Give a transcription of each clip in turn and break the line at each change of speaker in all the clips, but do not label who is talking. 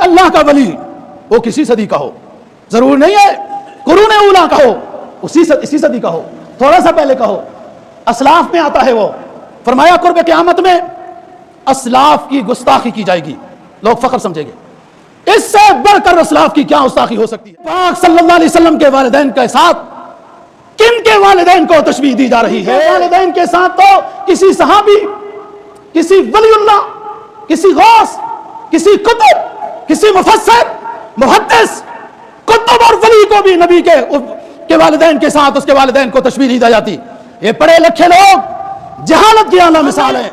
اللہ کا ولی وہ کسی صدی کا ہو، ضرور نہیں ہے قرون اولا کا ہو، اسی صدی کا ہو، تھوڑا سا پہلے کا ہو، اسلاف میں آتا ہے وہ. فرمایا قرب قیامت میں اسلاف کی گستاخی کی جائے گی، لوگ فخر سمجھیں گے. اس سے بڑھ کر اسلاف کی کیا گستاخی ہو سکتی ہے؟ پاک صلی اللہ علیہ وسلم کے والدین کے ساتھ کن کے والدین کو تشبیہ دی جا رہی ہے؟ والدین کے ساتھ تو کسی صحابی، کسی ولی اللہ، کسی غوث، کسی قطب، کسی مفسر، محدث، قطب اور ولی کو بھی نبی کے والدین کے ساتھ اس کے والدین کو تشبیہ دی جاتی. یہ پڑھے لکھے لوگ جہالت کی اعلیٰ مثال ہے.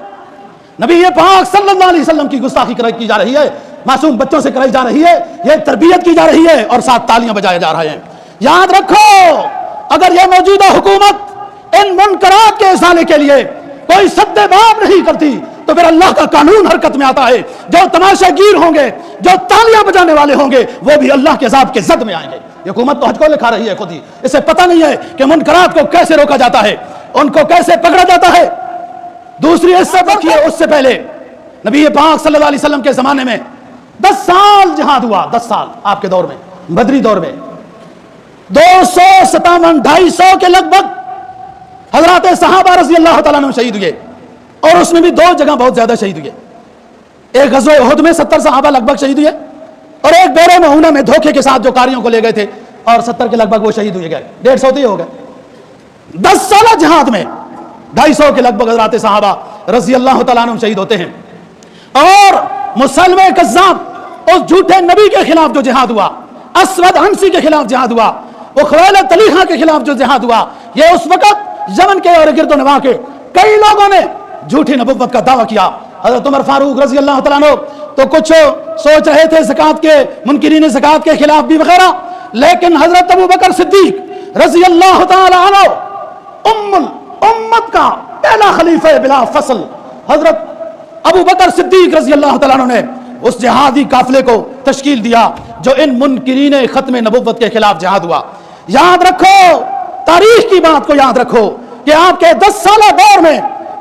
نبی پاک صلی اللہ علیہ وسلم کی گستاخی کی جا رہی ہے، معصوم بچوں سے کرائی جا رہی ہے، یہ تربیت کی جا رہی ہے اور ساتھ تالیاں بجائے جا رہے ہیں. یاد رکھو اگر یہ موجودہ حکومت ان منکرات کے ازالے کے لیے کوئی سد باب نہیں کرتی تو پھر اللہ کا قانون حرکت میں آتا ہے. جو تماشا گیر ہوں گے، جو تالیاں بجانے والے ہوں گے، وہ بھی اللہ کے عذاب کے زد میں آئیں گے. یہ حکومت تو حج کو لکھا رہی ہے خود ہی، اسے پتہ نہیں ہے کہ منکرات کو کیسے روکا جاتا ہے، ان کو کیسے پکڑا جاتا ہے. دوسری حصہ دیکھیے، اس سے پہلے نبی پاک صلی اللہ علیہ وسلم کے زمانے میں 10 سال جہاد ہوا. 10 سال آپ کے دور میں، بدری دور میں 257 250 کے لگ بھگ حضرات صحابہ رضی اللہ تعالیٰ عنہ شہید ہوئے، اور اس میں بھی 2 جگہ بہت زیادہ شہید ہوئے. ایک غزوہ احد میں 70 صحابہ لگ بھگ شہید ہوئے، اور ایک بیرے معونہ میں دھوکے کے ساتھ جو کاریوں کو لے گئے تھے اور 70 کے لگ بھگ وہ شہید ہوئے گئے. 150 ہی ہو گئے. 10 سالہ جہاد میں 250 کے لگ بھگ حضرات صحابہ رضی اللہ تعالیٰ عنہ شہید ہوتے ہیں. اور مسلمہ کذاب اس جھوٹے نبی کے خلاف جو جہاد ہوا، اسود عنسی کے خلاف جہاد ہوا، وہ خویلد طلیحہ کے خلاف جو جہاد ہوا، یہ اس وقت یمن کے اور گرد و نواح کے کئی لوگوں نے جھوٹی نبوت کا دعویٰ کیا. حضرت عمر فاروق رضی اللہ تعالیٰ عنہ تو کچھ سوچ رہے تھے زکوٰۃ کے منکرین زکوٰۃ کے خلاف بھی وغیرہ، لیکن حضرت ابو بکر صدیق رضی اللہ تعالیٰ عنہ امت کا پہلا خلیفہ بلا فصل حضرت ابو بکر صدیق رضی اللہ تعالیٰ عنہ نے اس جہادی قافلے کو تشکیل دیا جو ان منکرین ختم نبوت کے خلاف جہاد ہوا. یاد رکھو، تاریخ کی بات کو یاد رکھو کہ آپ کے 10 سالہ دور میں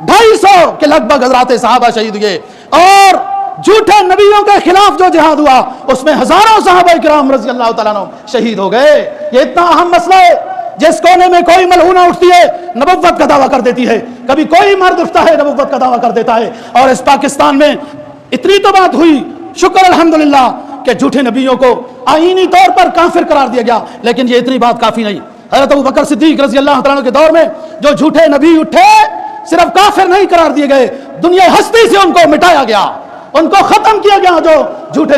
250 کے لگ بھگ حضرات صحابہ شہید ہوئے، اور جھوٹے نبیوں کے خلاف جو جہاد ہوا اس میں ہزاروں صحابہ کرام رضی اللہ تعالیٰ عنہ شہید ہو گئے. یہ اتنا اہم مسئلہ ہے، جس کونے میں کوئی ملعونہ اٹھتی ہے نبوت کا دعویٰ کر دیتی ہے، کبھی کوئی مرد اٹھتا ہے نبوت کا دعویٰ کر دیتا ہے. اور اس پاکستان میں اتنی تو بات ہوئی، شکر الحمدللہ کہ جھوٹے نبیوں کو آئینی طور پر کافر قرار دیا گیا، لیکن یہ اتنی بات کافی نہیں. حضرت ابو بکر صدیق رضی اللہ تعالیٰ عنہ کے دور میں جو جھوٹے نبی اٹھے صرف کافر نہیں قرار دیے گئے، دنیا ہستی سے ان کو مٹایا گیا، ان کو ختم کیا گیا. جو جھوٹے نبی